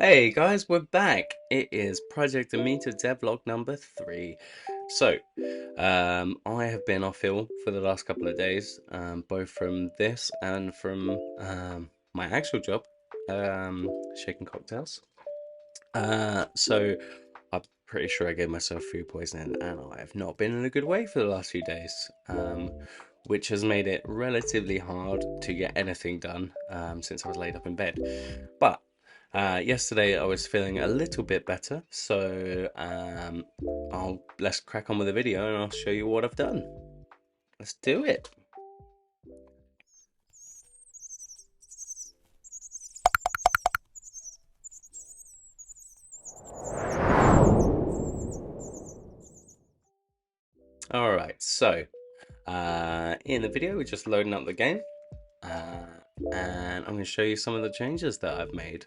Hey guys, we're back. It is Project Amita devlog number 3. So, I have been off ill for the last couple of days, both from this and from my actual job, shaking cocktails. So I'm pretty sure I gave myself food poisoning, and I have not been in a good way for the last few days, which has made it relatively hard to get anything done since I was laid up in bed. But yesterday I was feeling a little bit better, so let's crack on with the video and I'll show you what I've done. Let's do it. All right, so in the video we're just loading up the game, and I'm going to show you some of the changes that I've made.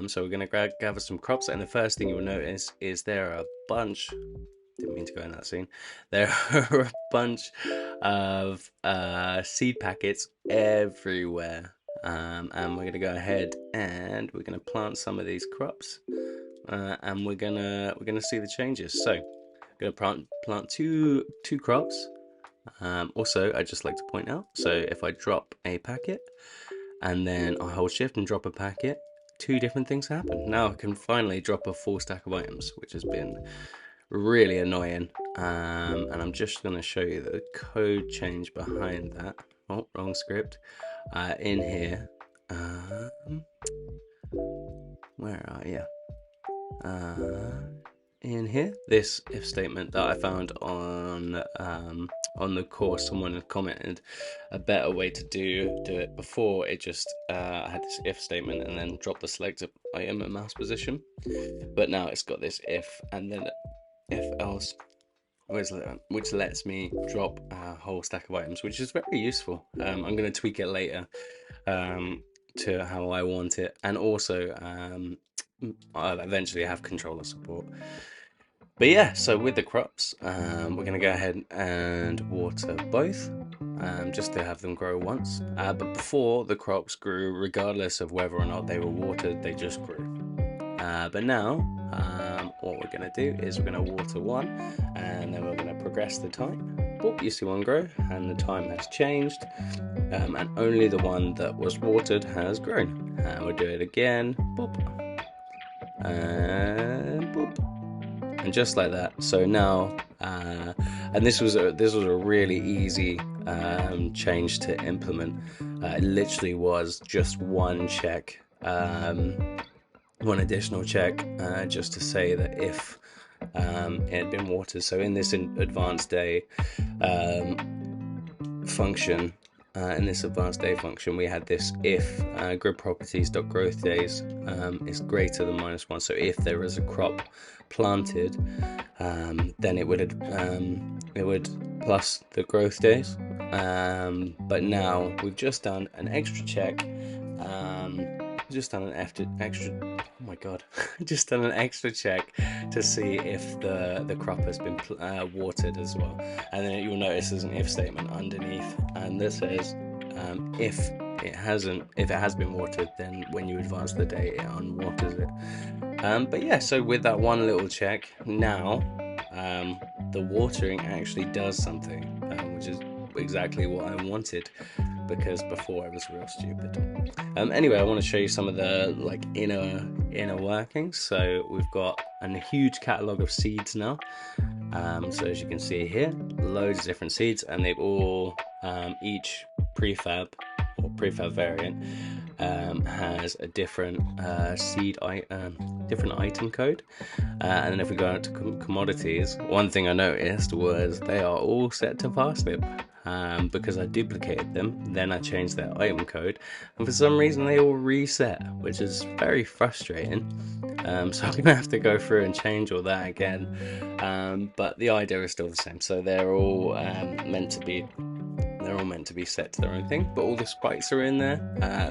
So we're going to gather some crops, and the first thing you'll notice is there are a bunch. Didn't mean to go in that scene. There are a bunch of seed packets everywhere, and we're going to go ahead and we're going to plant some of these crops, and we're gonna see the changes. So I'm going to plant two crops. Also, I'd just like to point out, so if I drop a packet and then I hold shift and drop a packet, two different things happen. Now I can finally drop a full stack of items, which has been really annoying. And I'm just going to show you the code change behind that. Oh, wrong script. In here. Where are you? In here, this if statement that I found on the course, someone had commented a better way to do it. Before it just I had this if statement and then drop the selected item at mouse position, but now it's got this if and then if else, which lets me drop a whole stack of items, which is very useful. I'm going to tweak it later to how I want it, and also I'll eventually have controller support. But yeah, so with the crops, we're going to go ahead and water both, just to have them grow once. But before, the crops grew regardless of whether or not they were watered, they just grew. But now, what we're going to do is we're going to water one, and then we're going to progress the time. Boop, you see one grow, and the time has changed, and only the one that was watered has grown. We'll do it again, boop, and boop. And just like that. So now, and this was a really easy change to implement. It literally was just one check, one additional check, just to say that if it had been watered. So in this advanced day function, we had this if grid properties.growth days is greater than -1. So if there is a crop planted, then it would plus the growth days. But now we've just done an extra check. Just done an extra. Oh my god! Just done an extra check to see if the crop has been watered as well, and then you'll notice there's an if statement underneath, and this says if it has been watered, then when you advance the day, it unwaters it. But yeah, so with that one little check, now the watering actually does something, which is exactly what I wanted, because before I was real stupid. Anyway, I want to show you some of the inner workings. So we've got a huge catalogue of seeds now. So as you can see here, loads of different seeds, and they've all each prefab variant has a different different item code. And then if we go out to commodities, one thing I noticed was they are all set to parsnip. Because I duplicated them, then I changed their item code, and for some reason they all reset, which is very frustrating. So I'm gonna have to go through and change all that again. But the idea is still the same. So they're all meant to be set to their own thing, but all the sprites are in there.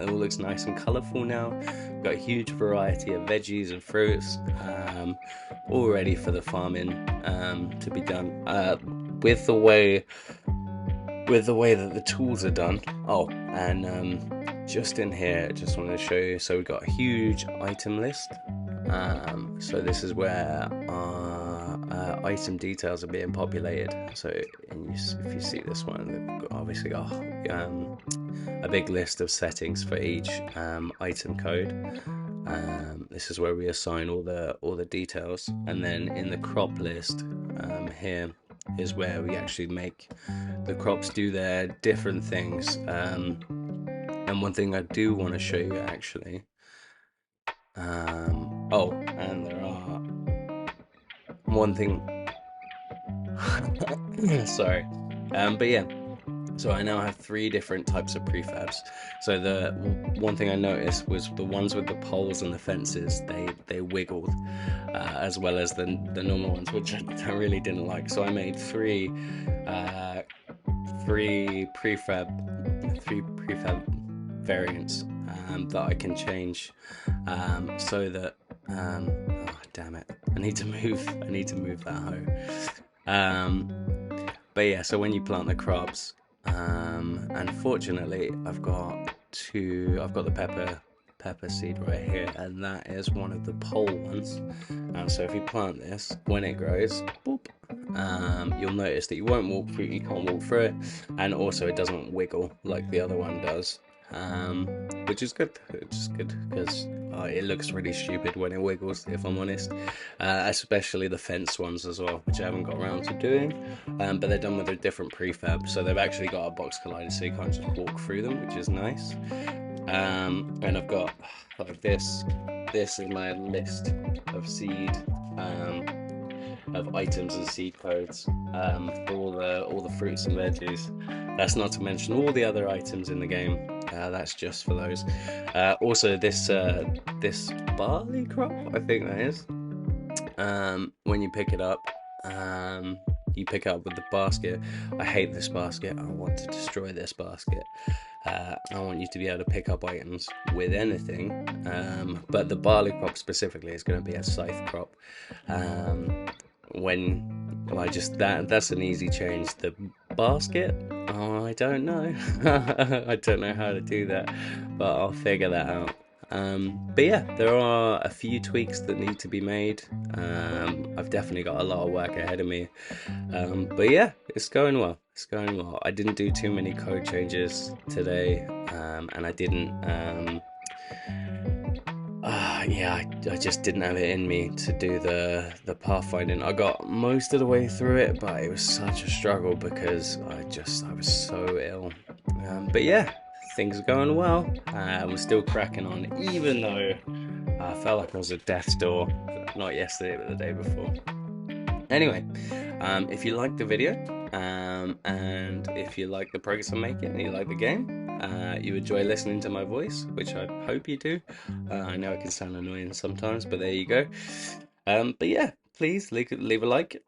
It all looks nice and colourful now. We've got a huge variety of veggies and fruits, all ready for the farming to be done. With the way that the tools are done. Oh, and just in here, just wanted to show you. So we've got a huge item list. So this is where our item details are being populated. So if you see this one, they've obviously got a big list of settings for each item code. This is where we assign all the details, and then in the crop list here is where we actually make the crops do their different things. And one thing I do want to show you actually. Oh, and there are one thing. Sorry, but yeah. So I now have 3 different types of prefabs. So the one thing I noticed was the ones with the poles and the fences, they wiggled, as well as the normal ones, which I really didn't like. So I made three prefab variants that I can change, so that oh damn it, I need to move that hoe. But yeah, so when you plant the crops, unfortunately I've got the pepper seed right here, and that is one of the pole ones. So if you plant this, when it grows, boop, you'll notice that you can't walk through it, and also it doesn't wiggle like the other one does, which is good. It's good because it looks really stupid when it wiggles, if I'm honest, especially the fence ones as well, which I haven't got around to doing, but they're done with a different prefab, so they've actually got a box collider, so you can't just walk through them, which is nice. And I've got like this is my list of seed of items and seed codes, for all the fruits and veggies. That's not to mention all the other items in the game. That's just for those. Also, this barley crop, I think that is. When you pick it up, you pick it up with the basket. I hate this basket. I want to destroy this basket. I want you to be able to pick up items with anything, but the barley crop specifically is going to be a scythe crop. When I just that's an easy change. The basket, oh, I don't know. I don't know how to do that, but I'll figure that out. But yeah, there are a few tweaks that need to be made. I've definitely got a lot of work ahead of me. But yeah, it's going well. It's going well. I didn't do too many code changes today, and I didn't. Yeah, I just didn't have it in me to do the pathfinding. I got most of the way through it, but it was such a struggle because I was so ill. But yeah, things are going well. We're still cracking on, even though I felt like I was at death's door. Not yesterday, but the day before. Anyway, if you like the video, and if you like the progress I'm making, and you like the game, you enjoy listening to my voice, which I hope you do. I know it can sound annoying sometimes, but there you go. But yeah, please leave a like,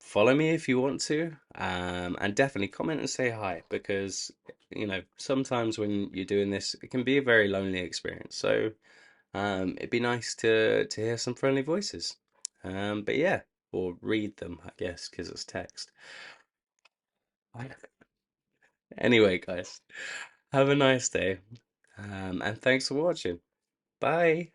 follow me if you want to, and definitely comment and say hi, because sometimes when you're doing this, it can be a very lonely experience. So it'd be nice to hear some friendly voices. But yeah, or read them, I guess, because it's text. Anyway, guys, have a nice day, and thanks for watching. Bye.